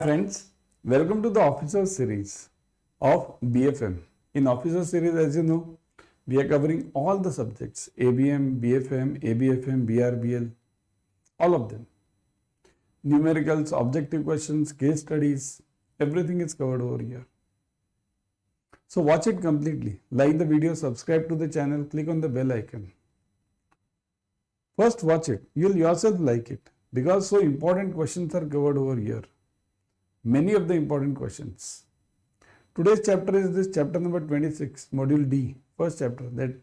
Friends, welcome to the officer series of BFM. In officer series, as you know, we are covering all the subjects ABM, BFM, ABFM, BRBL, all of them. Numericals, objective questions, case studies, everything is covered over here. So watch it completely. Like the video, subscribe to the channel, click on the bell icon. First watch it. You'll yourself like it because so important questions are covered over here. Many of the important questions. Today's chapter is this chapter number 26, Module D, first chapter, that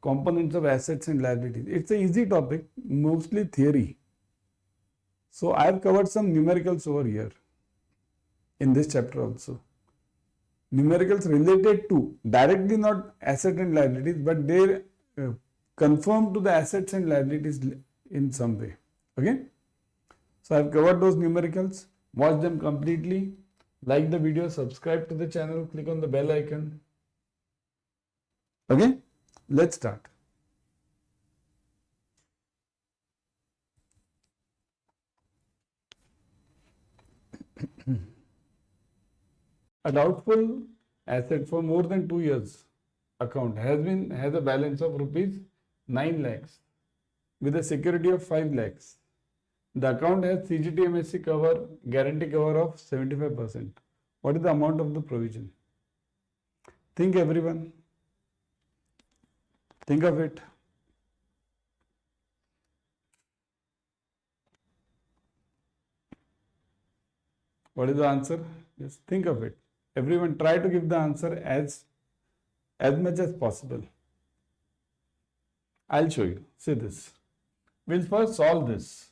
components of assets and liabilities. It's an easy topic, mostly theory. So I have covered some numericals over here in this chapter also. Numericals related to, directly not asset and liabilities, but they conform to the assets and liabilities in some way. Okay. So I have covered those numericals. Watch them completely, like the video, subscribe to the channel, click on the bell icon. Okay, let's start. A doubtful asset for more than 2 years account has a balance of rupees 9 lakhs with a security of 5 lakhs. The account has CGTMSE cover, guarantee cover of 75%. What is the amount of the provision? Think everyone. Think of it. What is the answer? Just think of it. Everyone try to give the answer as much as possible. I'll show you. See this. We'll first solve this.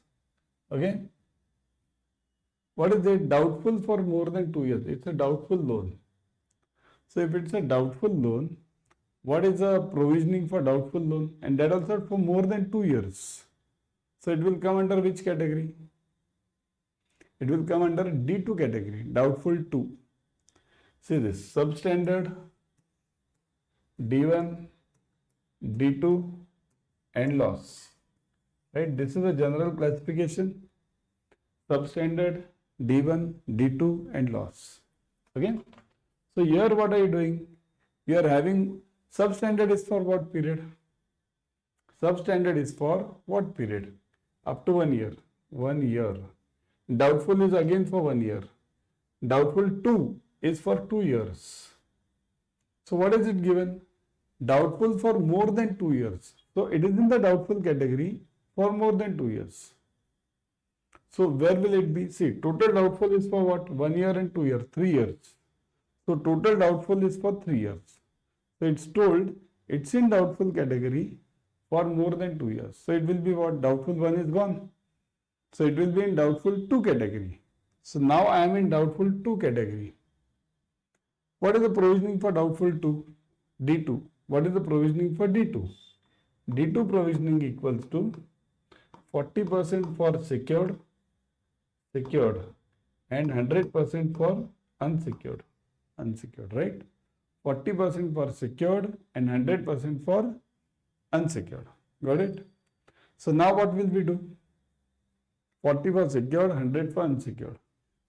Okay. What is it? Doubtful for more than 2 years. It's a doubtful loan. So if it's a doubtful loan, what is the provisioning for doubtful loan? And that also for more than 2 years. So it will come under which category? It will come under D2 category, doubtful 2. See this, substandard, D1, D2 and loss. Right, this is a general classification, substandard, D1, D2 and loss. Okay. So here what are you doing? You are having substandard is for what period? Substandard is for what period? Up to 1 year. 1 year. Doubtful is again for 1 year. Doubtful 2 is for 2 years. So what is it given? Doubtful for more than 2 years. So it is in the doubtful category for more than 2 years. So where will it be? See, total doubtful is for what? 1 year and 2 years, 3 years. So total doubtful is for 3 years. So it's told it's in doubtful category for more than 2 years. So it will be what? Doubtful 1 is gone. So it will be in doubtful 2 category. So now I am in doubtful 2 category. What is the provisioning for doubtful 2? D2. What is the provisioning for D2? D2 provisioning equals to 40% for secured and 100% for unsecured, right? 40% for secured and 100% for unsecured. Got it? So now what will we do? 40 for secured, 100 for unsecured.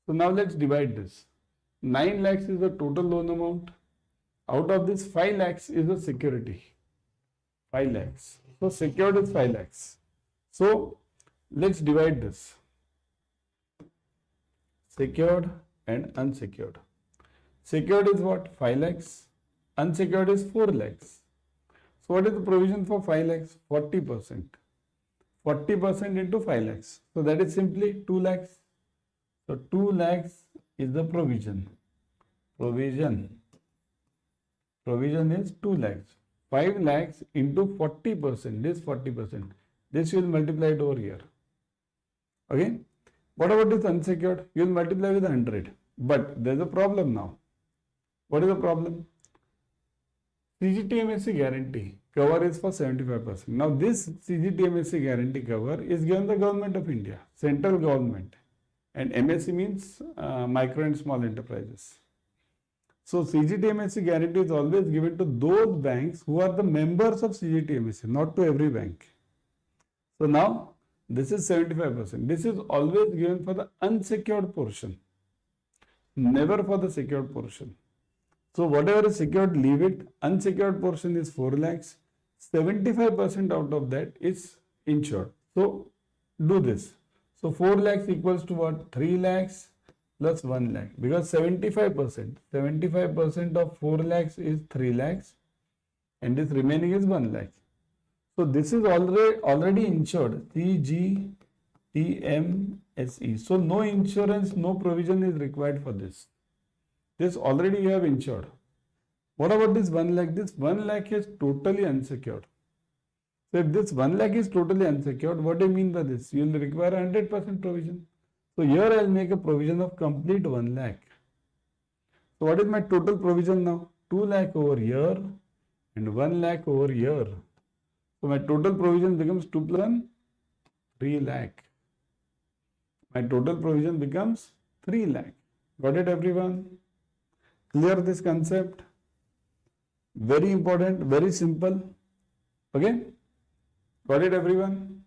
So now let's divide this. 9 lakhs is the total loan amount. Out of this, 5 lakhs is the security. 5 lakhs. So secured is 5 lakhs. So let's divide this. Secured and unsecured. Secured is what? 5 lakhs. Unsecured is 4 lakhs. So what is the provision for 5 lakhs? 40%. 40% into 5 lakhs. So that is simply 2 lakhs. So 2 lakhs is the provision. Provision is 2 lakhs. 5 lakhs into 40%. This 40%. This you will multiply it over here. Okay. What about this unsecured? You will multiply with 100. But there is a problem now. What is the problem? CGTMSE guarantee cover is for 75%. Now this CGTMSE guarantee cover is given the government of India, central government. And MSE means micro and small enterprises. So CGTMSE guarantee is always given to those banks who are the members of CGTMSE, not to every bank. So now this is 75%. This is always given for the unsecured portion. never for the secured portion. So whatever is secured, leave it. Unsecured portion is 4 lakhs. 75% out of that is insured. So do this. So 4 lakhs equals to what? 3 lakhs plus 1 lakh. Because 75% of 4 lakhs is 3 lakhs and this remaining is 1 lakh. So this is already insured. CGTMSE. So no insurance, no provision is required for this. This already you have insured. What about this 1 lakh? This 1 lakh is totally unsecured. So if this 1 lakh is totally unsecured, what do you mean by this? You will require 100% provision. So here I will make a provision of complete 1 lakh. So what is my total provision now? 2 lakh over here and 1 lakh over here. So my total provision becomes 2 plus 1, 3 lakh. My total provision becomes 3 lakh. Got it, everyone? Clear this concept? Very important, very simple. Okay? Got it, everyone?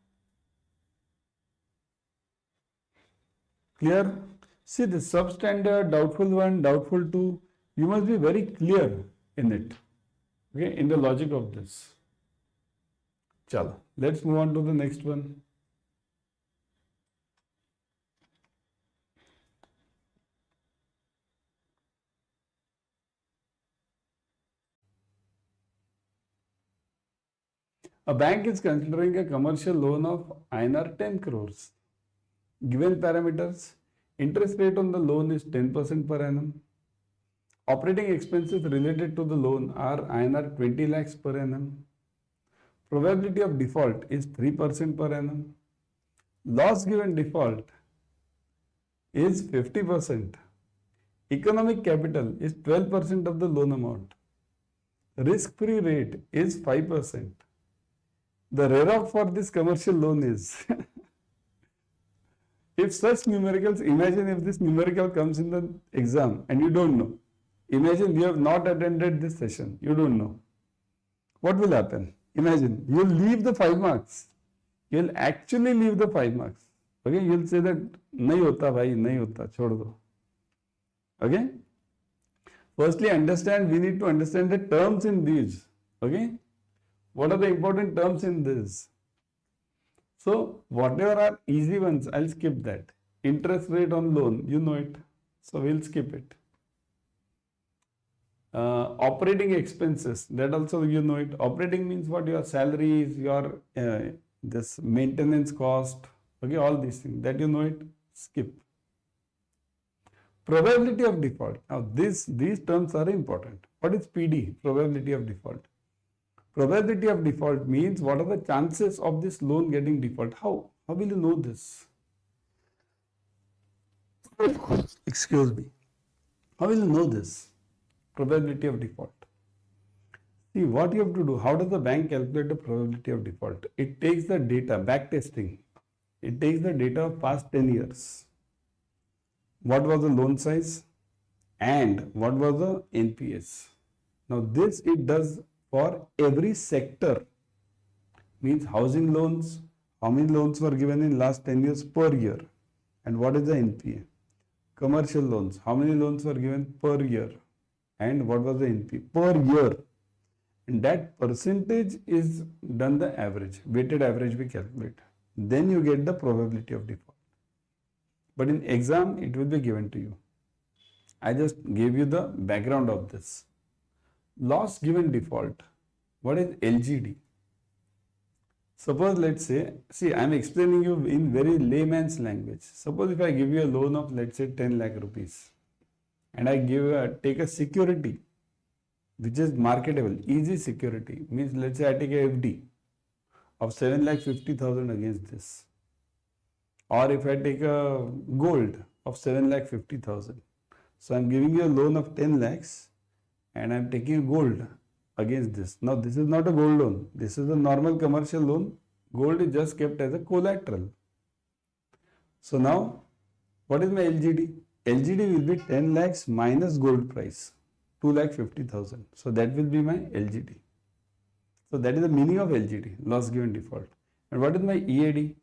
Clear? See the substandard, doubtful 1, doubtful 2, you must be very clear in it. Okay, in the logic of this. Chalo, let's move on to the next one. A bank is considering a commercial loan of INR 10 crores. Given parameters, interest rate on the loan is 10% per annum. Operating expenses related to the loan are INR 20 lakhs per annum. Probability of default is 3% per annum. Loss given default is 50%. Economic capital is 12% of the loan amount. Risk-free rate is 5%. The RAROC for this commercial loan is if such numericals, imagine if this numerical comes in the exam and you don't know. Imagine you have not attended this session, you don't know. What will happen? Imagine you will leave the 5 marks. You will actually leave the 5 marks. Okay, you will say that nahi hota bhai, nahi hota, chhod do. Okay. Firstly, we need to understand the terms in these. Okay. What are the important terms in this? So, whatever are easy ones, I'll skip that. Interest rate on loan, you know it. So, we'll skip it. Operating expenses, that also you know it. Operating means what? Your salaries, your this maintenance cost, okay, all these things. That you know it, skip. Probability of default. Now, these terms are important. What is PD? Probability of default. Probability of default means what are the chances of this loan getting default? How will you know this? Excuse me. How will you know this? Probability of default. See what you have to do. How does the bank calculate the probability of default? It takes the data, back testing. It takes the data of past 10 years. What was the loan size and what was the NPS? Now this it does for every sector, means housing loans, how many loans were given in last 10 years per year and what is the NPA. Commercial loans, how many loans were given per year and what was the NPA per year, and that percentage is done the average, weighted average we calculate. Then you get the probability of default. But in exam it will be given to you. I just gave you the background of this. Loss given default. What is LGD? Suppose let's say, see I am explaining you in very layman's language. Suppose if I give you a loan of let's say 10 lakh rupees and I take a security which is marketable, easy security, means let's say I take a FD of 7,50,000 against this. Or if I take a gold of 7,50,000. So I am giving you a loan of 10 lakhs and I am taking a gold against this. Now this is not a gold loan. This is a normal commercial loan. Gold is just kept as a collateral. So now what is my LGD? LGD will be 10 lakhs minus gold price, 2,50,000. So that will be my LGD. So that is the meaning of LGD, loss given default. And what is my EAD?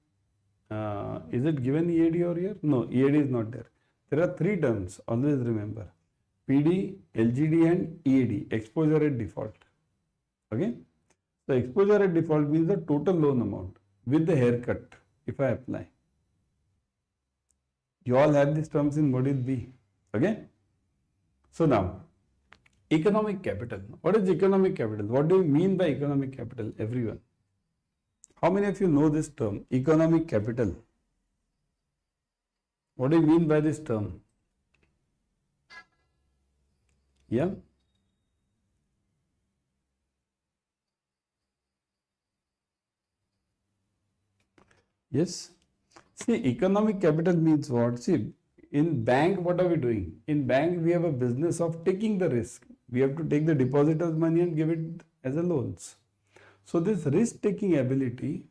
Is it given EAD over here? No, EAD is not there. There are three terms, always remember. PD, LGD and EAD, exposure at default. Okay. So exposure at default means the total loan amount with the haircut if I apply. You all have these terms in Module B. Okay. So now, economic capital. What is economic capital? What do you mean by economic capital, everyone? How many of you know this term, economic capital? What do you mean by this term? Yeah? Yes? See, economic capital means what? See, in bank, what are we doing? In bank, we have a business of taking the risk. We have to take the depositor's money and give it as a loans. So this risk-taking ability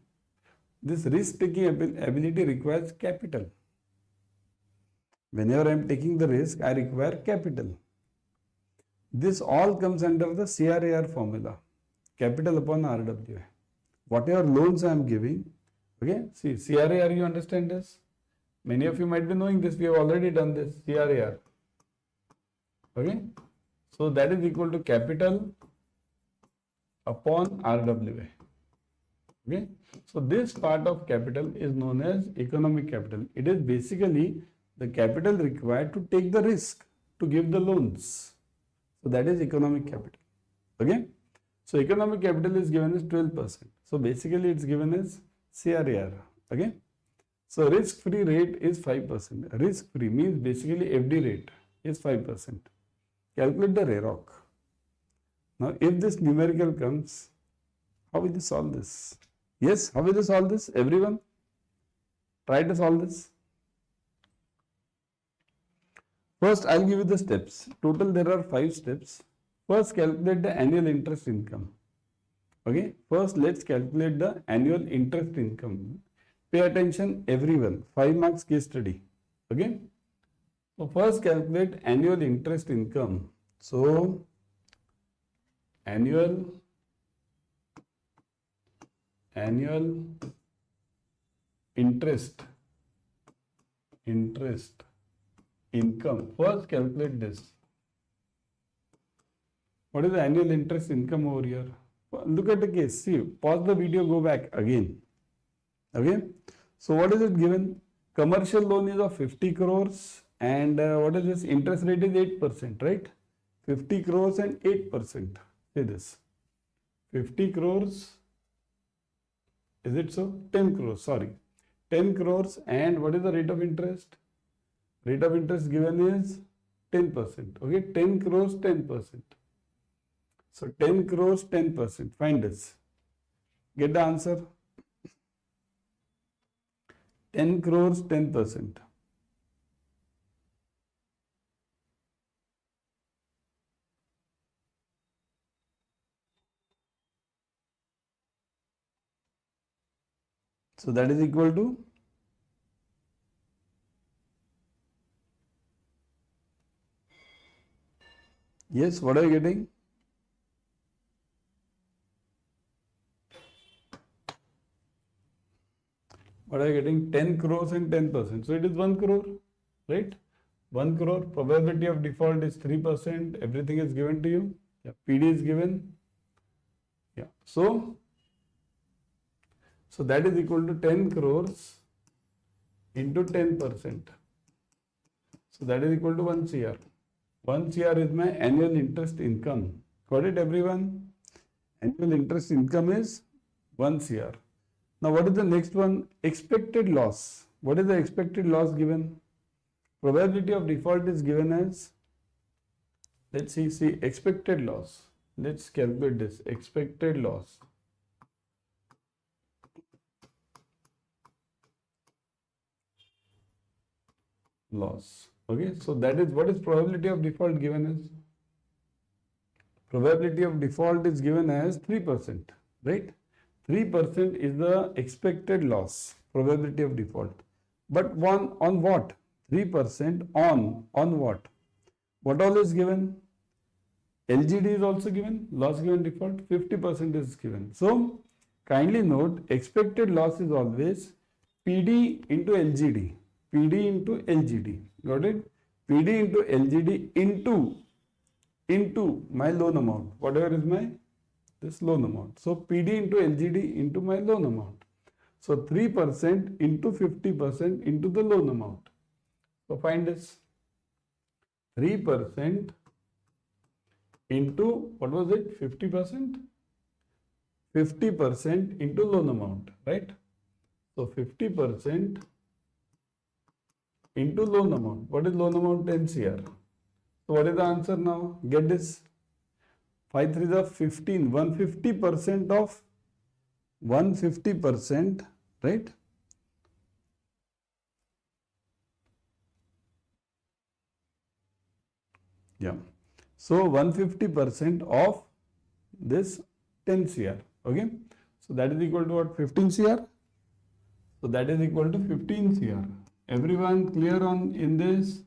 requires capital. Whenever I am taking the risk, I require capital. This all comes under the CRAR formula, capital upon RWA. Whatever loans I am giving, okay, see CRAR, you understand this? Many of you might be knowing this, we have already done this, CRAR. Okay, so that is equal to capital upon RWA. Okay, so this part of capital is known as economic capital. It is basically the capital required to take the risk to give the loans. So that is economic capital. Okay, so economic capital is given as 12%. So basically it's given as CRAR. Okay, so risk-free rate is 5%. Risk-free means basically FD rate is 5%. Calculate the RAROC. Now if this numerical comes, how will you solve this? Yes, how will you solve this? Everyone, try to solve this. First, I'll give you the steps. Total, there are 5 steps. First, calculate the annual interest income. Okay, first let's calculate the annual interest income. Pay attention, everyone. 5 marks case study. Okay, so first calculate annual interest income. So, annual interest income. First calculate this. What is the annual interest income over here? Look at the case. See, pause the video, go back again. Okay. So what is it given? Commercial loan is of 50 crores and what is this? Interest rate is 8%, right? 50 crores and 8%. Say this. 50 crores. Is it so? 10 crores, sorry. 10 crores and what is the rate of interest? Rate of interest given is 10%. Okay, 10 crores, 10%. So 10 crores, 10%. Find this. Get the answer. 10 crores, 10%. So that is equal to yes, what are you getting? What are you getting? 10 crores and 10%. So it is 1 crore, right? 1 crore. Probability of default is 3%. Everything is given to you. Yeah, PD is given. Yeah. So that is equal to 10 crores into 10%. So that is equal to 1 CR. 1 CR is my annual interest income. Got it, everyone? Annual interest income is 1 CR. Now what is the next one? Expected loss. What is the expected loss given? Probability of default is given as, let's see, expected loss. Let's calculate this. Expected loss. Okay, so that is what is probability of default given as? Probability of default is given as 3%, right? 3% is the expected loss, probability of default. But on what? 3% on what? What all is given? LGD is also given, loss given default, 50% is given. So, kindly note, expected loss is always PD into LGD. PD into LGD. Got it? PD into LGD into my loan amount, whatever is my this loan amount. So PD into LGD into my loan amount. So 3% into 50% into the loan amount. So find this. 3% into, what was it, 50%? 50% into loan amount, right? So 50% into loan amount. What is loan amount? 10 CR. So what is the answer now? Get this. 5 3s are 15. 150% of 150%, right? Yeah. So 150% of this 10 CR. Okay. So that is equal to what? 15 CR. So that is equal to 15 CR. Everyone clear on in this?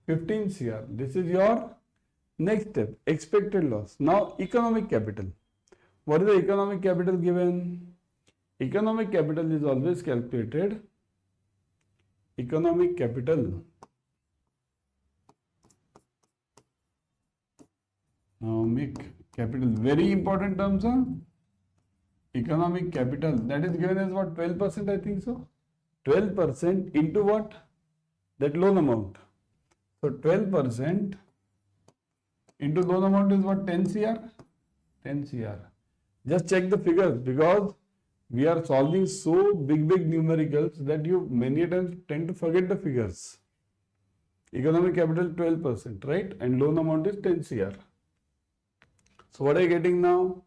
15 CR. This is your next step. Expected loss. Now economic capital. What is the economic capital given? Economic capital is always calculated. Economic capital. Economic capital. Very important terms, huh? Economic capital. That is given as what? 12%, I think so. 12% into what? That loan amount. So 12% into loan amount is what? 10 CR? 10 CR. Just check the figures because we are solving so big numericals that you many times tend to forget the figures. Economic capital 12%, right? And loan amount is 10 CR. So what are you getting now?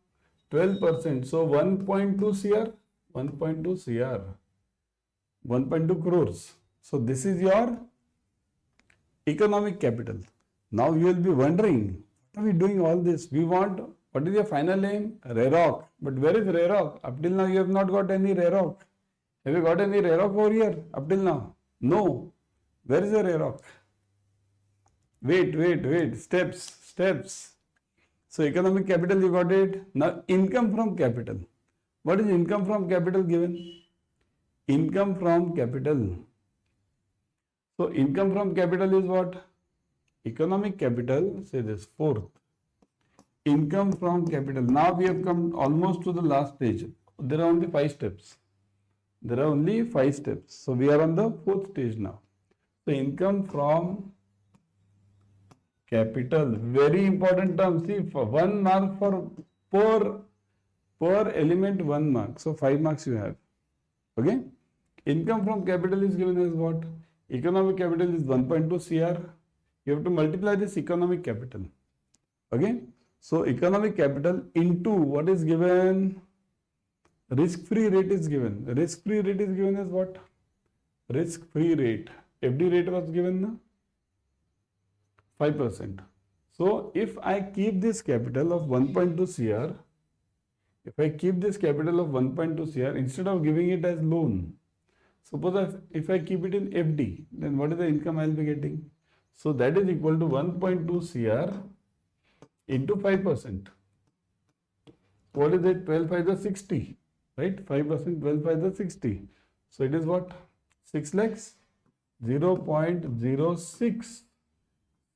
12%. So 1.2 CR, 1.2 CR, 1.2 crores. So this is your economic capital. Now you will be wondering, what are we doing all this? We want, what is your final aim? RAROC. But where is RAROC? Up till now you have not got any RAROC. Have you got any RAROC over here up till now? No. Where is the RAROC? Wait. Steps. So economic capital you got it. Now income from capital. What is income from capital given? Income from capital. So income from capital is what? Economic capital, say this, fourth. Income from capital. Now we have come almost to the last stage. There are only 5 steps. So we are on the 4th stage now. So income from capital, very important term. See, for 1 mark for per element 1 mark. So 5 marks you have. Okay. Income from capital is given as what? Economic capital is 1.2 CR. You have to multiply this economic capital. Okay. So economic capital into what is given? Risk-free rate is given. Risk-free rate is given as what? Risk-free rate. FD rate was given 5%. So if I keep this capital of 1.2 CR, instead of giving it as loan, suppose if I keep it in FD, then what is the income I will be getting? So that is equal to 1.2 CR into 5%. What is it? 12 5 is 60, right? 5%, 12 5 is 60. So it is what? 6 lakhs? 0.06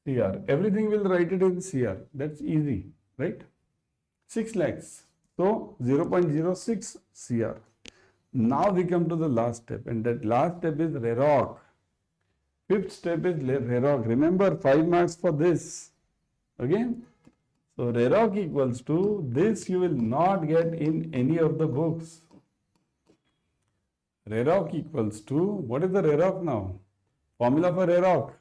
CR. Everything will write it in CR. That's easy, right? 6 lakhs. So 0.06 CR. Now we come to the last step, and that last step is RAROC. 5th step is RAROC. Remember, 5 marks for this. Okay? So RAROC equals to this, you will not get in any of the books. RAROC equals to, what is the RAROC now? Formula for RAROC.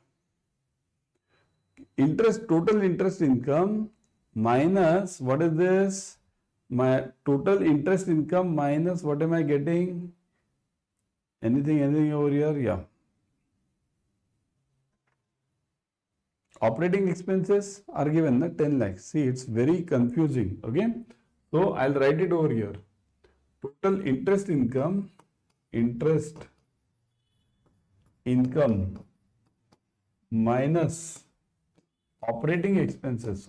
Total interest income minus, what is this? My total interest income minus, what am I getting? Anything over here? Yeah. Operating expenses are given 10 lakhs. See, it's very confusing. Okay. So I'll write it over here. Total interest income minus operating expenses.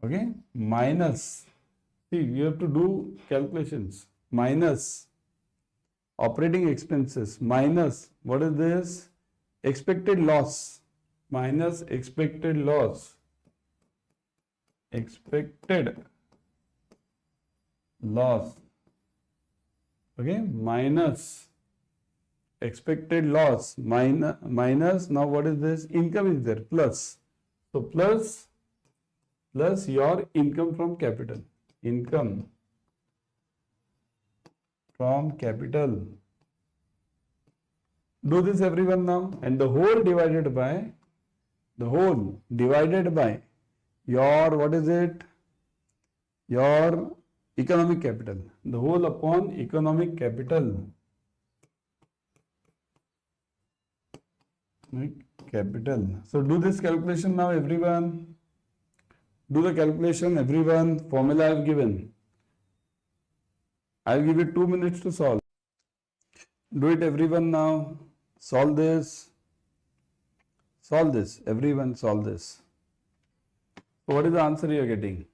Okay. Minus. See, you have to do calculations. Minus operating expenses minus, what is this? Expected loss, minus expected loss, expected loss, okay, minus expected loss, minus, now what is this? Income is there, plus. So plus your income from capital, income from capital. Do this everyone now, and the whole divided by your, what is it? Your economic capital, the whole upon economic capital. Right? Capital. So do this calculation now everyone. Do the calculation everyone. Formula I have given. I will give you 2 minutes to solve. Do it everyone now. Solve this. Solve this. Everyone solve this. So what is the answer you are getting?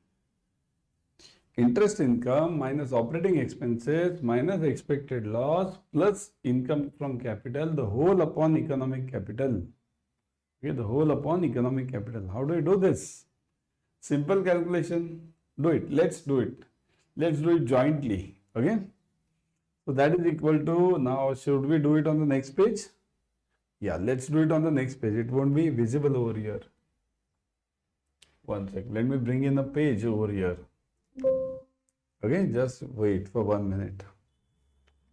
Interest income minus operating expenses minus expected loss plus income from capital, the whole upon economic capital. Okay, the whole upon economic capital. How do you do this? Simple calculation. Do it. Let's do it. Let's do it jointly. Okay. So that is equal to, now should we do it on the next page? Yeah, let's do it on the next page. It won't be visible over here. One sec. Let me bring in a page over here. Okay, just wait for 1 minute.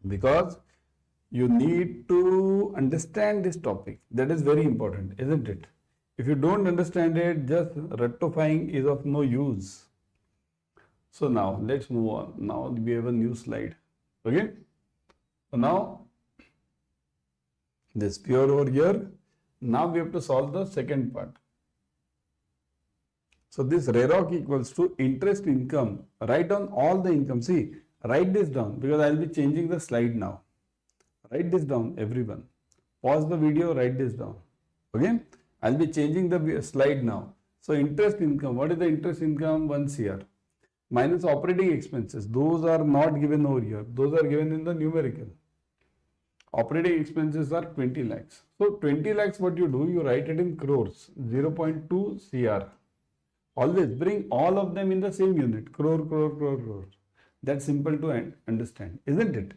Because you need to understand this topic. That is very important, isn't it? If you don't understand it, just rectifying is of no use. So now let's move on. Now we have a new slide. Okay. So now this pure over here. Now we have to solve the second part. So this RAROC equals to interest income. Write down all the income. See, write this down because I will be changing the slide now. Write this down everyone. Pause the video, write this down. Okay. I will be changing the slide now. So interest income. What is the interest income? 1 CR. Minus operating expenses. Those are not given over here. Those are given in the numerical. Operating expenses are 20 lakhs. So 20 lakhs, what you do? You write it in crores. 0.2 CR. Always bring all of them in the same unit. Crore, crore, crore, crore. That's simple to understand, isn't it?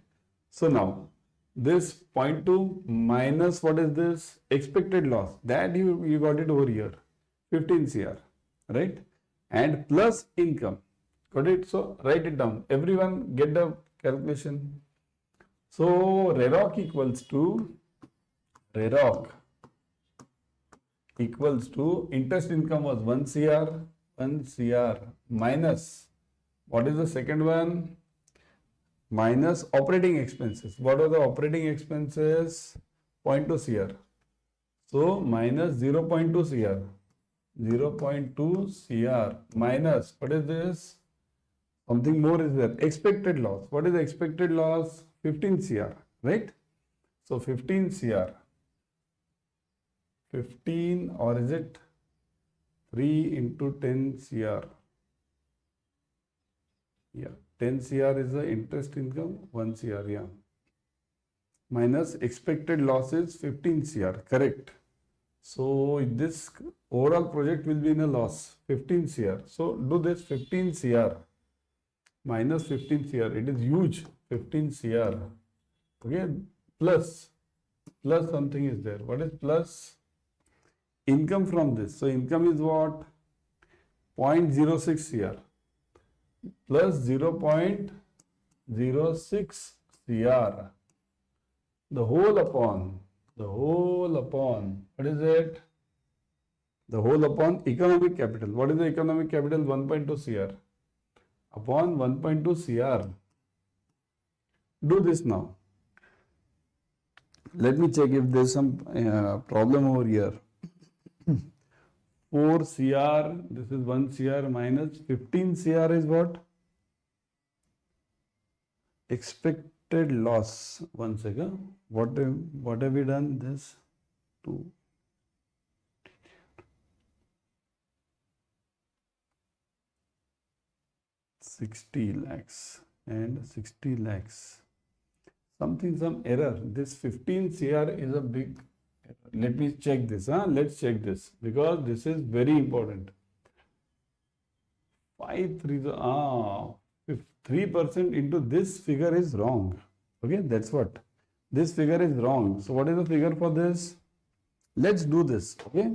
So now, this 0.2 minus what is this? Expected loss. That you got it over here. 15 CR. Right? And plus income. Got it? So write it down. Everyone get the calculation. So RAROC equals to interest income was 1 CR minus, what is the second one? Minus operating expenses. What are the operating expenses? 0.2 CR. So minus 0.2 CR. 0.2 CR minus, what is this? Something more is there. Expected loss. What is the expected loss? 15 CR. Right? So 15 CR. 15, or is it 3 into 10 CR? Yeah, 10 CR is the interest income, 1 CR, yeah. Minus expected losses 15 CR, correct. So this overall project will be in a loss, 15 CR. So do this 15 CR minus 15 CR. It is huge, 15 CR. Okay, plus something is there. What is plus? Income from this. So income is what? 0.06 CR plus 0.06 CR. The whole upon, what is it? The whole upon economic capital. What is the economic capital? 1.2 CR upon 1.2 CR. Do this now. Let me check if there is some problem over here. 4 CR, this is 1 CR minus 15 CR is what? Expected loss. 1 second. What have we done? This 2. $60 lakhs and 60 lakhs. some error. This 15 CR is a big error. Let me check this. Let's check this because this is very important. 3% into this figure is wrong. Okay, that's what. This figure is wrong. So what is the figure for this? Let's do this. Okay.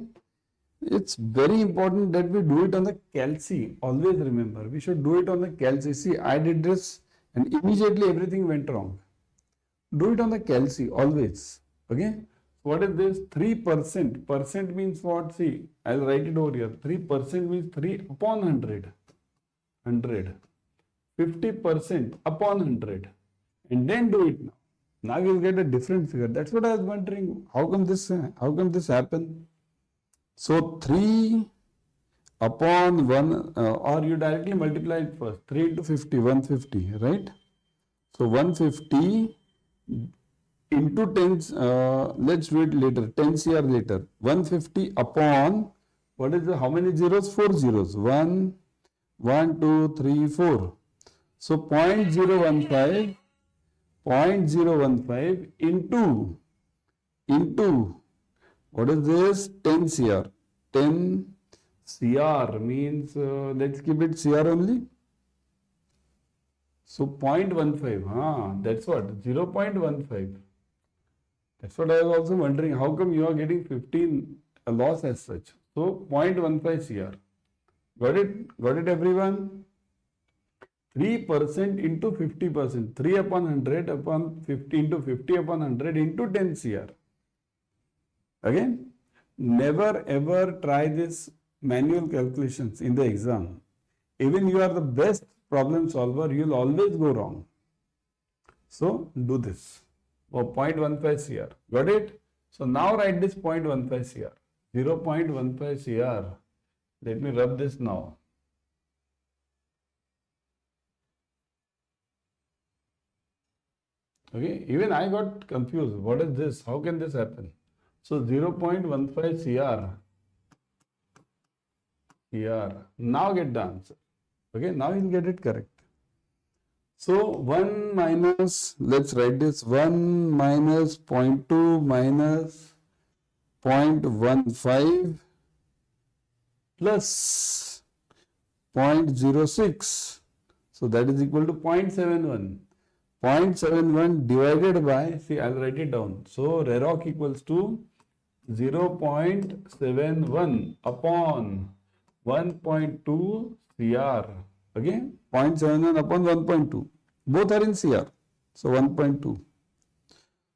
It's very important that we do it on the CAIIB. Always remember, we should do it on the CAIIB. See, I did this and immediately everything went wrong. Do it on the CAIIB always. Okay. What is this? 3%. Percent means what? See, I'll write it over here. 3% means 3 upon 100. 100. 50% upon 100. And then do it now. Now you'll get a different figure. That's what I was wondering. How come this happen? So 3 upon 1, or you directly multiply it first. 3 into 50, 150, right? So 150 into 10, let's do it later, 10 CR later. 150 upon, what is the, how many zeros? 4 zeros. 1, 2, 3, 4. So 0.015 into what is this? 10 CR. 10 CR means, let's keep it CR only. So 0.15, that's what, 0.15. That's what I was also wondering, how come you are getting 15 a loss as such? So 0.15 CR. Got it everyone? 3% into 50%, 3 upon 100 upon 50 into 50 upon 100 into 10 CR. Again, never ever try this manual calculations in the exam. Even you are the best problem solver, you will always go wrong. So do this for 0.15 CR. Got it? So now write this 0.15 CR. 0.15 CR. Let me rub this now. Okay, even I got confused. What is this? How can this happen? So 0.15 CR. Now get the answer. Okay, now you'll get it correct. So 1 minus, let's write this, 1 minus 0.2 minus 0.15 plus 0.06. So that is equal to 0.71. 0.71 divided by, see, I'll write it down. So RAROC equals to 0.71 upon 1.2 CR. Okay, 0.71 upon 1.2. Both are in CR. So 1.2.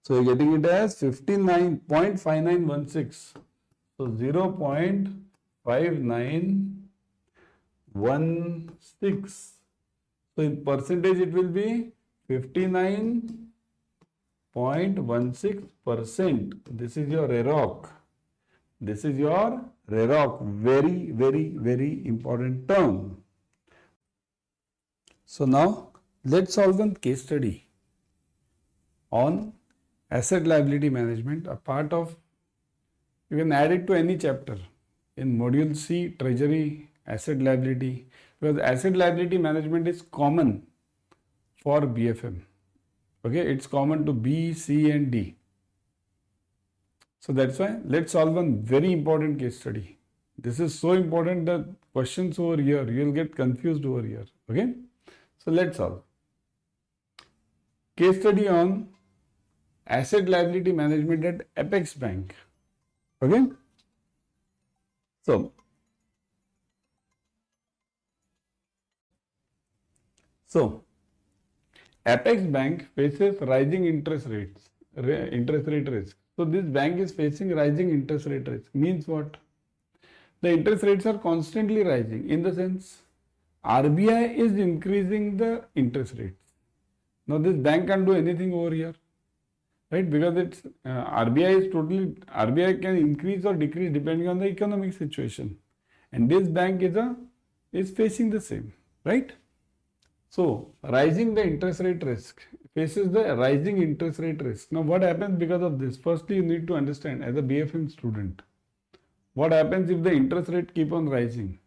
So you're getting it as 59.5916. So 0.5916. So in percentage it will be 59.16%. This is your RAROC. This is your RAROC. Very, very, very important term. So now let's solve one case study on asset liability management. A part of, you can add it to any chapter in module C, treasury, asset liability, because asset liability management is common for BFM. Okay, it's common to B, C and D. So that's why let's solve one very important case study. This is so important that questions over here, you'll get confused over here. Okay, so let's solve. Case study on asset liability management at Apex Bank. Okay, so Apex Bank faces rising interest rate risk. So this bank is facing rising interest rate risk. Means what? The interest rates are constantly rising. In the sense, RBI is increasing the interest rates. Now this bank can't do anything over here, right? Because it's RBI can increase or decrease depending on the economic situation, and this bank is facing the same, right? So rising the interest rate risk, faces the rising interest rate risk. Now what happens because of this? Firstly, you need to understand as a BFM student, what happens if the interest rate keep on rising?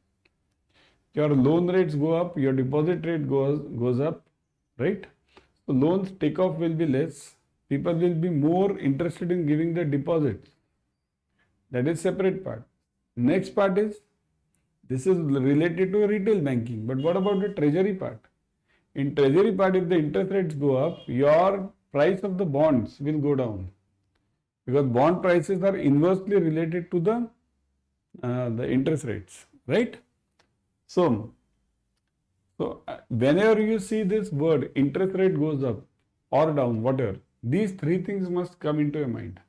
Your loan rates go up, your deposit rate goes up, right? So loans takeoff will be less. People will be more interested in giving the deposits. That is separate part. Next part is, this is related to retail banking. But what about the treasury part? In treasury part, if the interest rates go up, your price of the bonds will go down. Because bond prices are inversely related to the interest rates, right? So whenever you see this word, interest rate goes up or down, whatever, these three things must come into your mind.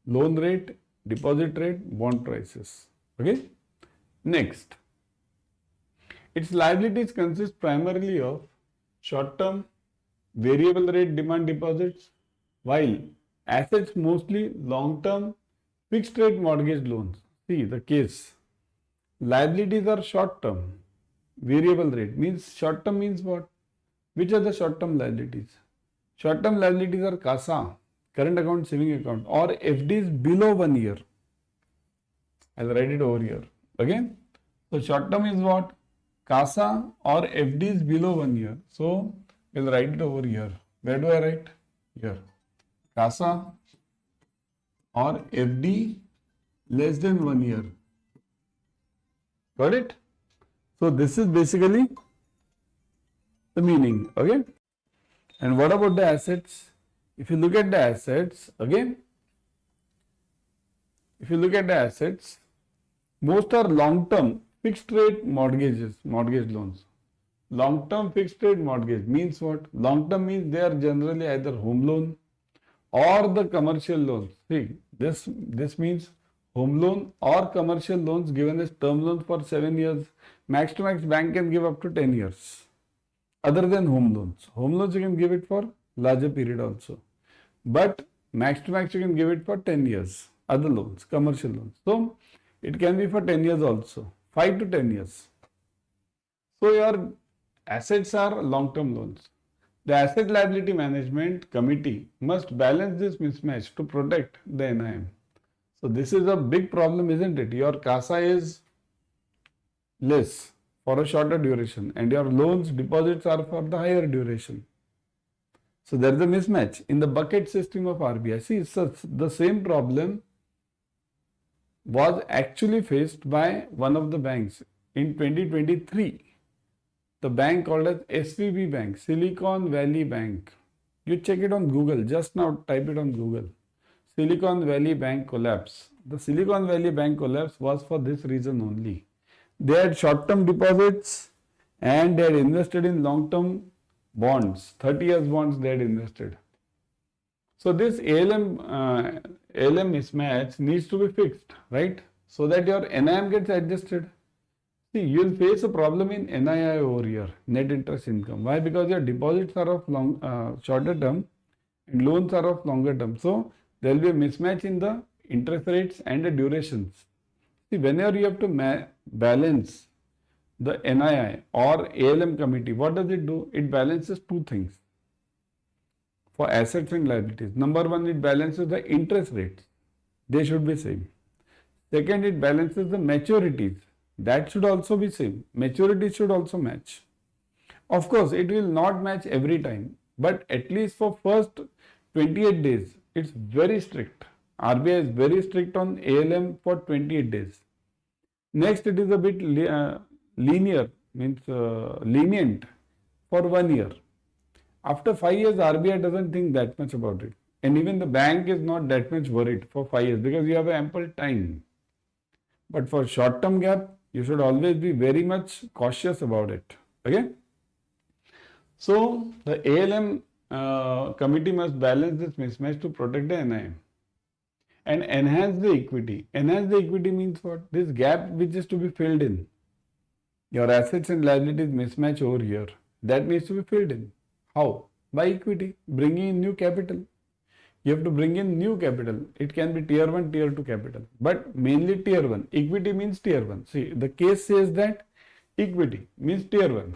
Loan rate, deposit rate, bond prices. Okay. Next, its liabilities consist primarily of short-term variable rate demand deposits, while assets mostly long-term fixed rate mortgage loans. See the case. Liabilities are short-term. Variable rate means short-term means what? Which are the short-term liabilities? Short-term liabilities are CASA, current account, saving account, or FDs below 1 year. I'll write it over here. Okay. So short-term is what? CASA or FDs below 1 year. So we'll write it over here. Where do I write? Here. CASA or FD less than 1 year. Got it? So this is basically the meaning. Okay. And what about the assets? If you look at the assets, again, if you look at the assets, most are long-term fixed rate mortgages, mortgage loans. Long-term fixed rate mortgage means what? Long-term means they are generally either home loan or the commercial loans. See, this means home loan or commercial loans given as term loans for 7 years. Max to max bank can give up to 10 years. Other than home loans. Home loans you can give it for larger period also. But max to max you can give it for 10 years. Other loans, commercial loans. So it can be for 10 years also. 5 to 10 years. So your assets are long-term loans. The Asset Liability Management Committee must balance this mismatch to protect the NIM. So this is a big problem, isn't it? Your CASA is less for a shorter duration and your loans, deposits are for the higher duration. So there is a mismatch in the bucket system of RBI. See, so the same problem was actually faced by one of the banks in 2023. The bank called as SVB Bank, Silicon Valley Bank. You check it on Google, just now type it on Google. Silicon Valley Bank collapse. The Silicon Valley Bank collapse was for this reason only. They had short-term deposits and they had invested in long-term bonds, 30 years bonds they had invested. So this ALM mismatch needs to be fixed, right? So that your NIM gets adjusted. See, you will face a problem in NII over here, net interest income. Why? Because your deposits are of shorter term and loans are of longer term. So there will be a mismatch in the interest rates and the durations. See, whenever you have to balance the NII or ALM committee, what does it do? It balances two things for assets and liabilities. Number one, it balances the interest rates. They should be same. Second, it balances the maturities. That should also be same. Maturity should also match. Of course, it will not match every time, but at least for first 28 days, it's very strict. RBI is very strict on ALM for 28 days. Next, it is a bit lenient for 1 year. After 5 years, RBI doesn't think that much about it. And even the bank is not that much worried for 5 years because you have ample time. But for short-term gap, you should always be very much cautious about it. Okay. So the ALM committee must balance this mismatch to protect the NIM and enhance the equity. Enhance the equity means what? This gap which is to be filled in. Your assets and liabilities mismatch over here. That needs to be filled in. How? By equity, bringing in new capital. You have to bring in new capital. It can be tier 1, tier 2 capital, but mainly tier 1. Equity means tier 1. See, the case says that equity means tier 1.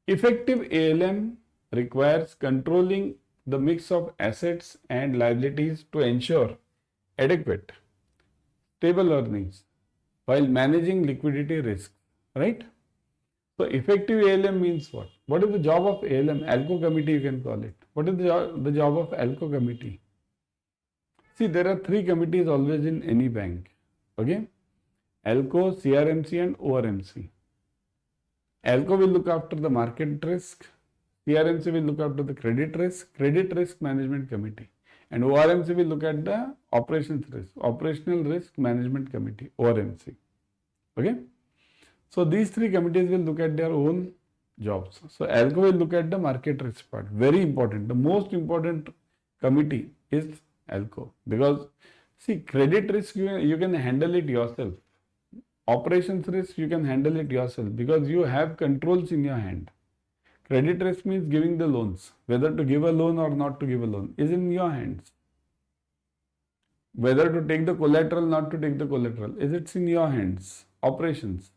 Effective ALM requires controlling the mix of assets and liabilities to ensure adequate, stable earnings while managing liquidity risk, right? So effective ALM means what? What is the job of ALM? ALCO committee you can call it. What is the job of ALCO committee? See, there are three committees always in any bank. Okay? ALCO, CRMC and ORMC. ALCO will look after the market risk. CRMC will look after the credit risk management committee. And ORMC will look at the operational risk management committee, ORMC. Okay? So these three committees will look at their own jobs. So ALCO will look at the market risk part. Very important. The most important committee is ALCO, because see, credit risk you can handle it yourself. Operations risk you can handle it yourself because you have controls in your hand. Credit risk means giving the loans. Whether to give a loan or not to give a loan is in your hands. Whether to take the collateral, not to take the collateral, it's in your hands. Operations.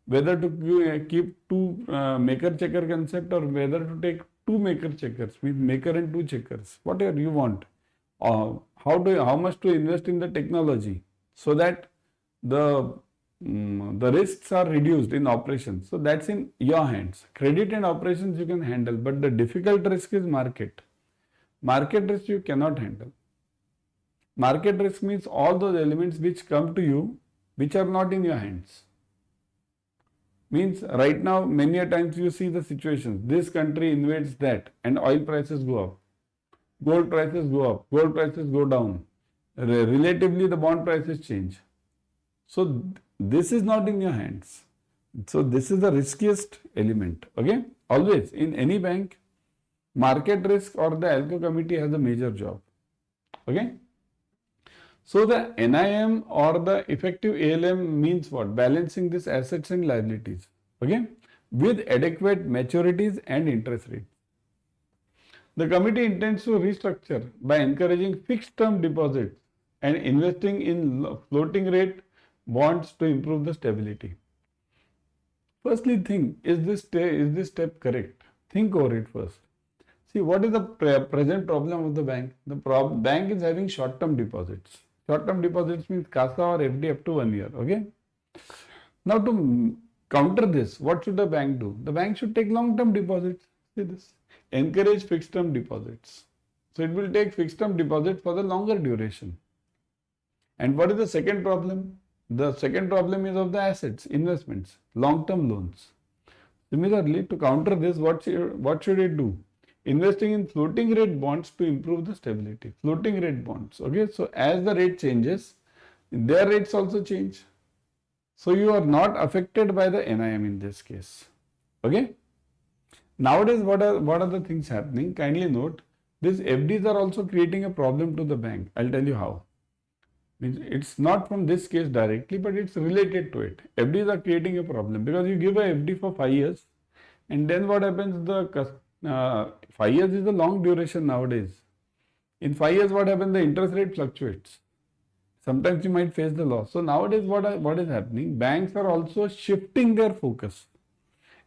Whether to keep two maker checker concept or whether to take two maker checkers, means maker and two checkers, whatever you want. How much to invest in the technology so that the risks are reduced in operations. So that's in your hands. Credit and operations you can handle, but the difficult risk is market. Market risk you cannot handle. Market risk means all those elements which come to you which are not in your hands. Means right now many a times you see the situations. This country invades that and oil prices go up. Gold prices go up. Gold prices go down. Relatively the bond prices change. So this is not in your hands. So this is the riskiest element. Okay. Always in any bank, market risk or the ALCO committee has a major job. Okay. So the NIM or the effective ALM means what? Balancing these assets and liabilities. Okay. With adequate maturities and interest rates. The committee intends to restructure by encouraging fixed term deposits and investing in floating rate bonds to improve the stability. Firstly, think, is this step correct? Think over it first. See, what is the present problem of the bank? The bank is having short-term deposits. Short-term deposits means CASA or FD up to 1 year. Okay. Now to counter this, what should the bank do? The bank should take long-term deposits. See this. Encourage fixed-term deposits. So it will take fixed-term deposits for the longer duration. And what is the second problem? The second problem is of the assets, investments, long-term loans. Similarly, to counter this, what should it do? Investing in floating rate bonds to improve the stability. Floating rate bonds. Okay, so as the rate changes, their rates also change. So you are not affected by the NIM in this case. Okay. Nowadays, what are the things happening? Kindly note, these FDs are also creating a problem to the bank. I'll tell you how. It's not from this case directly, but it's related to it. FDs are creating a problem because you give a FD for 5 years and then what happens? 5 years is a long duration nowadays. In 5 years, what happens? The interest rate fluctuates. Sometimes you might face the loss. So nowadays, what is happening? Banks are also shifting their focus.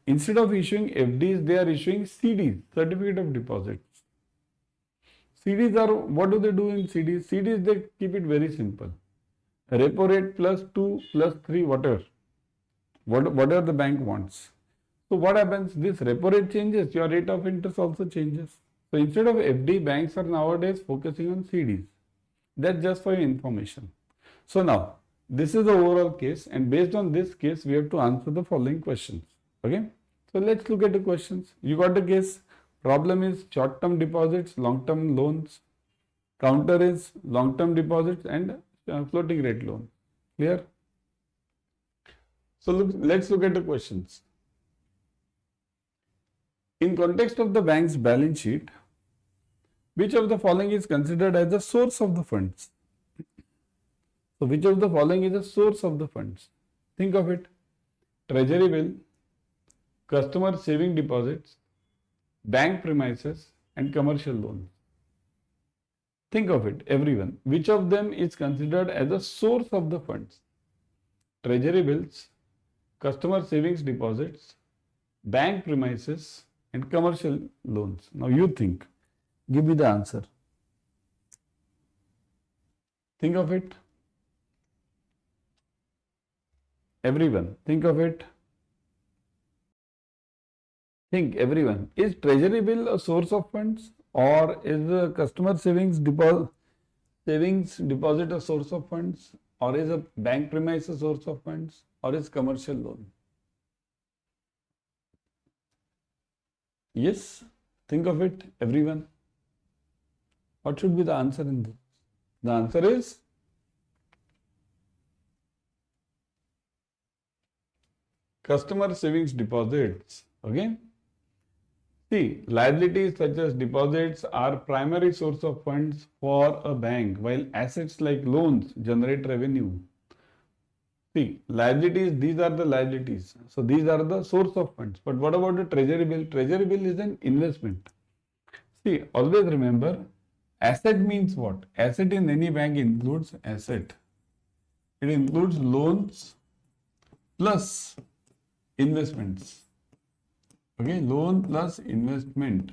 Instead of issuing FDs, they are issuing CDs, certificate of deposits. CDs are, what do they do in CDs? CDs, they keep it very simple. Repo rate plus 2, plus 3, whatever the bank wants. So what happens? This repo rate changes, your rate of interest also changes. So instead of FD, banks are nowadays focusing on CDs. That's just for your information. So now, this is the overall case, and based on this case, we have to answer the following questions. Okay. So let's look at the questions. You got the case. Problem is short-term deposits, long-term loans. Counter is long-term deposits and floating rate loan. Clear? So let's look at the questions. In context of the bank's balance sheet, which of the following is considered as the source of the funds? So which of the following is the source of the funds? Think of it. Treasury bill, customer saving deposits, bank premises and commercial loans. Think of it, everyone. Which of them is considered as a source of the funds? Treasury bills, customer savings deposits, bank premises and commercial loans. Now you think. Give me the answer. Think of it. Everyone, think of it. Think everyone, is treasury bill a source of funds, or is the customer savings deposit a source of funds, or is a bank premise a source of funds, or is commercial loan? Yes, think of it, everyone. What should be the answer in this? The answer is customer savings deposits. Okay. See, liabilities such as deposits are primary source of funds for a bank, while assets like loans generate revenue. See, liabilities, these are the liabilities. So these are the source of funds. But what about the treasury bill? Treasury bill is an investment. See, always remember, asset means what? Asset in any bank includes asset. It includes loans plus investments. Okay, loan plus investment.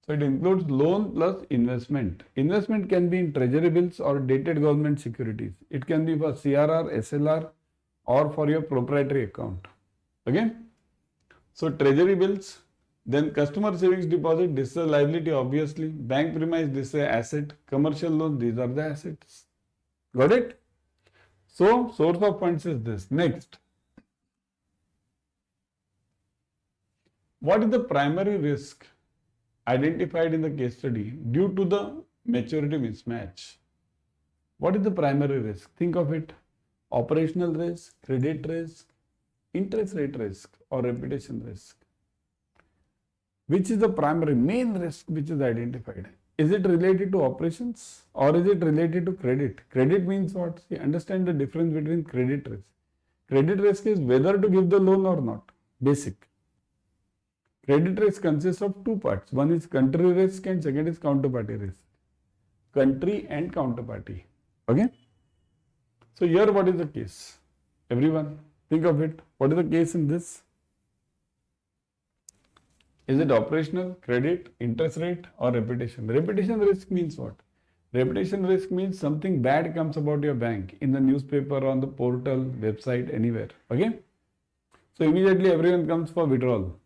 So it includes loan plus investment. Investment can be in treasury bills or dated government securities. It can be for CRR, SLR, or for your proprietary account. Okay. So treasury bills, then customer savings deposit, this is a liability obviously. Bank premise, this is an asset. Commercial loan, these are the assets. Got it? So source of funds is this. Next. What is the primary risk identified in the case study due to the maturity mismatch? What is the primary risk? Think of it. Operational risk, credit risk, interest rate risk, or reputation risk. Which is the primary main risk which is identified? Is it related to operations or is it related to credit? Credit means what? See, understand the difference between credit risk. Credit risk is whether to give the loan or not. Basic. Credit risk consists of two parts. One is country risk and second is counterparty risk. Country and counterparty. Okay. So here what is the case? Everyone think of it. What is the case in this? Is it operational, credit, interest rate, or reputation? Reputation risk means what? Reputation risk means something bad comes about your bank in the newspaper, on the portal, website, anywhere. Okay. So immediately everyone comes for withdrawal.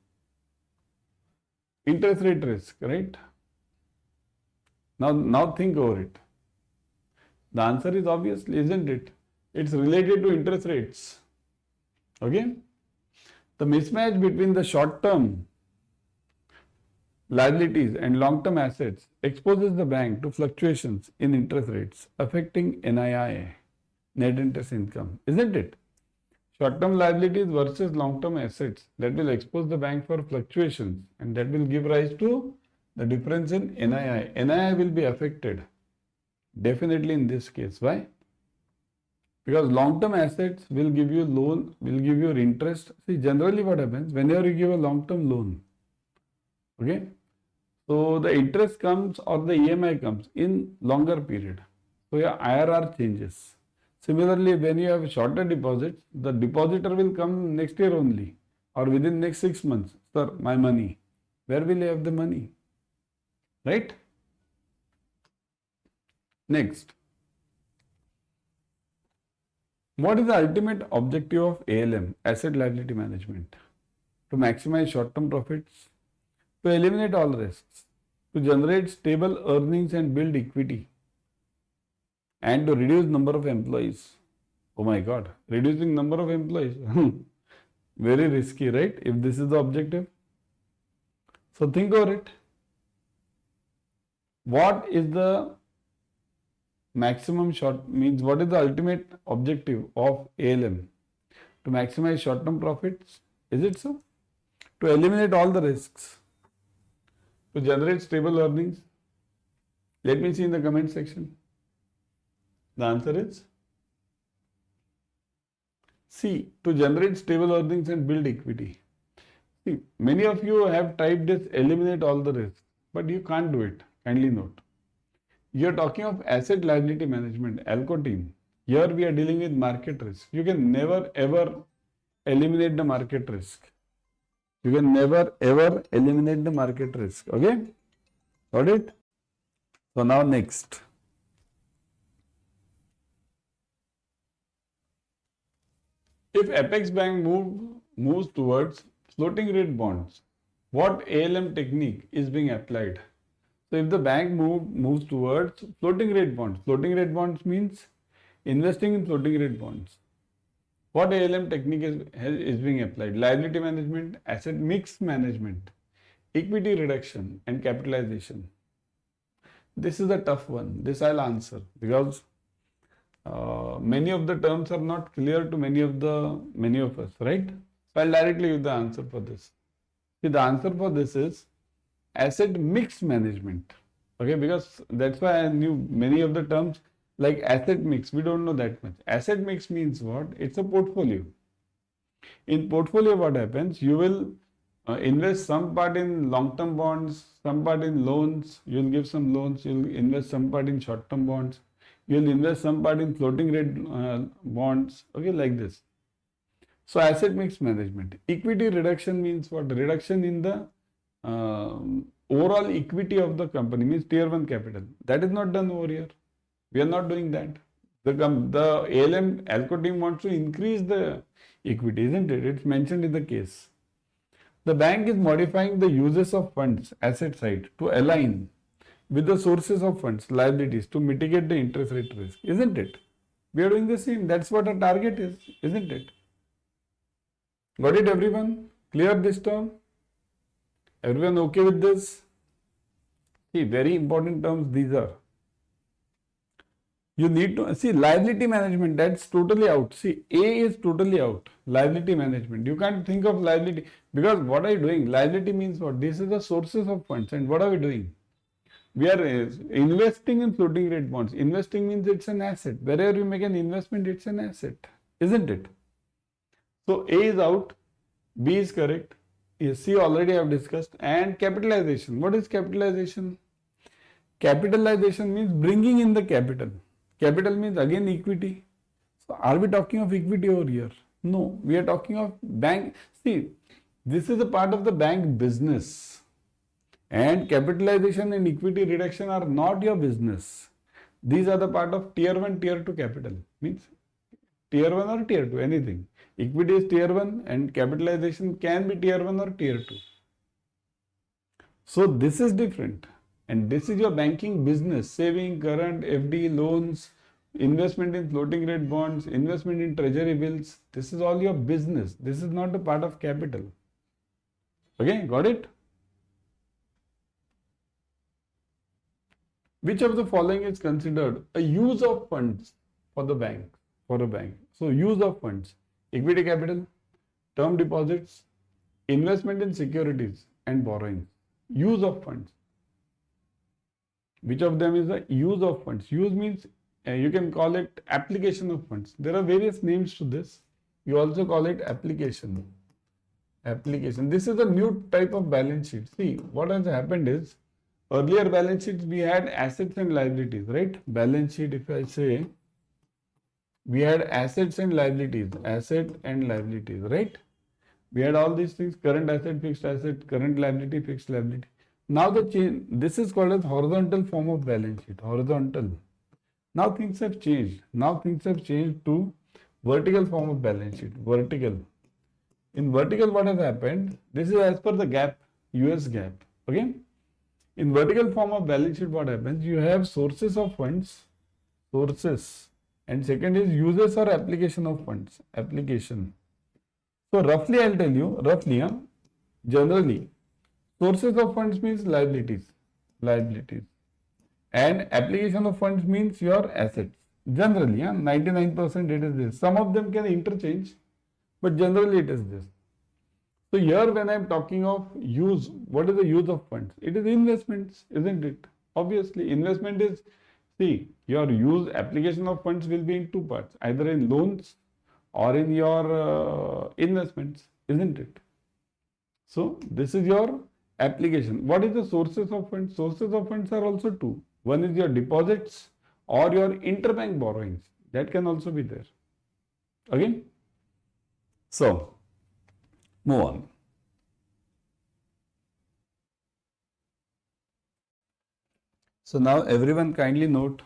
Interest rate risk, right? Now think over it. The answer is obviously, isn't it? It's related to interest rates. Okay? The mismatch between the short-term liabilities and long-term assets exposes the bank to fluctuations in interest rates affecting NII, net interest income, isn't it? Short-term liabilities versus long-term assets, that will expose the bank for fluctuations and that will give rise to the difference in NII. NII will be affected definitely in this case. Why? Because long-term assets will give you loan, will give you interest. See, generally what happens whenever you give a long-term loan, okay, so the interest comes or the EMI comes in longer period. So your IRR changes. Similarly, when you have shorter deposits, the depositor will come next year only or within next 6 months. Sir, my money. Where will you have the money? Right? Next. What is the ultimate objective of ALM, asset liability management? To maximize short-term profits, to eliminate all risks, to generate stable earnings and build equity, and to reduce number of employees. Oh my God, reducing number of employees. Very risky, right? If this is the objective. So think over it. What is the maximum what is the ultimate objective of ALM? To maximize short-term profits. Is it so? To eliminate all the risks. To generate stable earnings. Let me see in the comment section. The answer is C, to generate stable earnings and build equity. See, many of you have typed this eliminate all the risks, but you can't do it. Kindly note. You are talking of asset liability management, ALCO team. Here we are dealing with market risk. You can never ever eliminate the market risk. You can never ever eliminate the market risk. Okay? Got it? So now next. If Apex Bank moves towards floating rate bonds, what ALM technique is being applied? So if the bank moves towards floating rate bonds means investing in floating rate bonds. What ALM technique is being applied? Liability management, asset mix management, equity reduction and capitalization. This is a tough one. This I'll answer because many of the terms are not clear to many of us, right? So I'll directly give the answer for this. See, the answer for this is asset mix management. Okay, because that's why I knew many of the terms like asset mix. We don't know that much. Asset mix means what? It's a portfolio. In portfolio, what happens? You will invest some part in long-term bonds, some part in loans. You'll give some loans. You'll invest some part in short-term bonds. You'll invest some part in floating rate bonds. Okay, like this. So asset mix management. Equity reduction means what? Reduction in the overall equity of the company, means tier 1 capital. That is not done over here. We are not doing that. The ALM ALCO team wants to increase the equity, isn't it? It's mentioned in the case. The bank is modifying the uses of funds, asset side, to align with the sources of funds, liabilities, to mitigate the interest rate risk, isn't it? We are doing the same. That's what our target is, isn't it? Got it, everyone? Clear this term? Everyone okay with this? See, very important terms these are. You need to see liability management, that's totally out. See, A is totally out. Liability management. You can't think of liability because what are you doing? Liability means what? This is the sources of funds. And what are we doing? We are investing in floating rate bonds. Investing means it's an asset. Wherever you make an investment, it's an asset, isn't it? So A is out, B is correct. C already I have discussed. And capitalization. What is capitalization? Capitalization means bringing in the capital. Capital means again equity. So are we talking of equity over here? No, we are talking of bank. See, this is a part of the bank business. And capitalization and equity reduction are not your business. These are the part of tier 1, tier 2 capital. Means tier 1 or tier 2, anything. Equity is tier 1 and capitalization can be tier 1 or tier 2. So this is different. And this is your banking business, saving, current, FD, loans, investment in floating rate bonds, investment in treasury bills. This is all your business. This is not a part of capital. Okay, got it? Which of the following is considered a use of funds for the bank, for a bank? So use of funds, equity capital, term deposits, investment in securities and borrowing. Use of funds. Which of them is the use of funds? Use means you can call it application of funds. There are various names to this. You also call it application. Application. This is a new type of balance sheet. See, what has happened is, earlier balance sheets we had assets and liabilities, right? Balance sheet, if I say, we had assets and liabilities, right? We had all these things, current asset, fixed asset, current liability, fixed liability. Now this is called as horizontal form of balance sheet, horizontal. Now things have changed. Now things have changed to vertical form of balance sheet, vertical. In vertical, what has happened? This is as per the GAAP, US GAAP, okay? In vertical form of balance sheet, what happens? You have sources of funds, sources, and second is uses or application of funds, application. So roughly, I'll tell you, generally, sources of funds means liabilities, and application of funds means your assets. Generally, 99% it is this. Some of them can interchange, but generally it is this. So here when I am talking of use, what is the use of funds? It is investments, isn't it? Obviously, investment is, see, your use, application of funds will be in two parts, either in loans or in your investments, isn't it? So this is your application. What is the sources of funds? Sources of funds are also two. One is your deposits or your interbank borrowings. That can also be there. Okay? So, move on. So now everyone kindly note,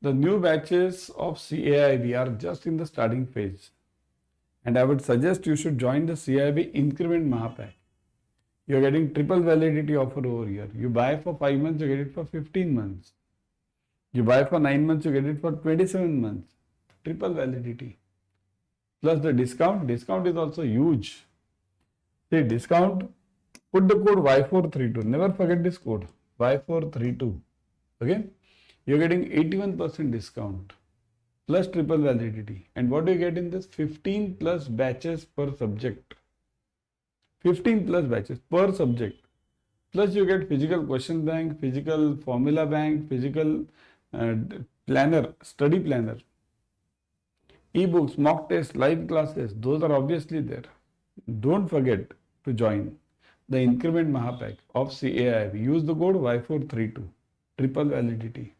the new batches of CAIIB are just in the starting phase. And I would suggest you should join the CAIIB Increment Mahapack. You're getting triple validity offer over here. You buy for 5 months, you get it for 15 months. You buy for 9 months, you get it for 27 months. Triple validity. Plus the discount is also huge. See, discount, put the code Y432. Never forget this code, Y432. Okay? You're getting 81% discount plus triple validity. And what do you get in this? 15 plus batches per subject. 15 plus batches per subject. Plus you get physical question bank, physical formula bank, physical planner, study planner. E-books, mock tests, live classes, those are obviously there. Don't forget to join the Increment Mahapack of CAIIB. Use the code Y432, triple validity.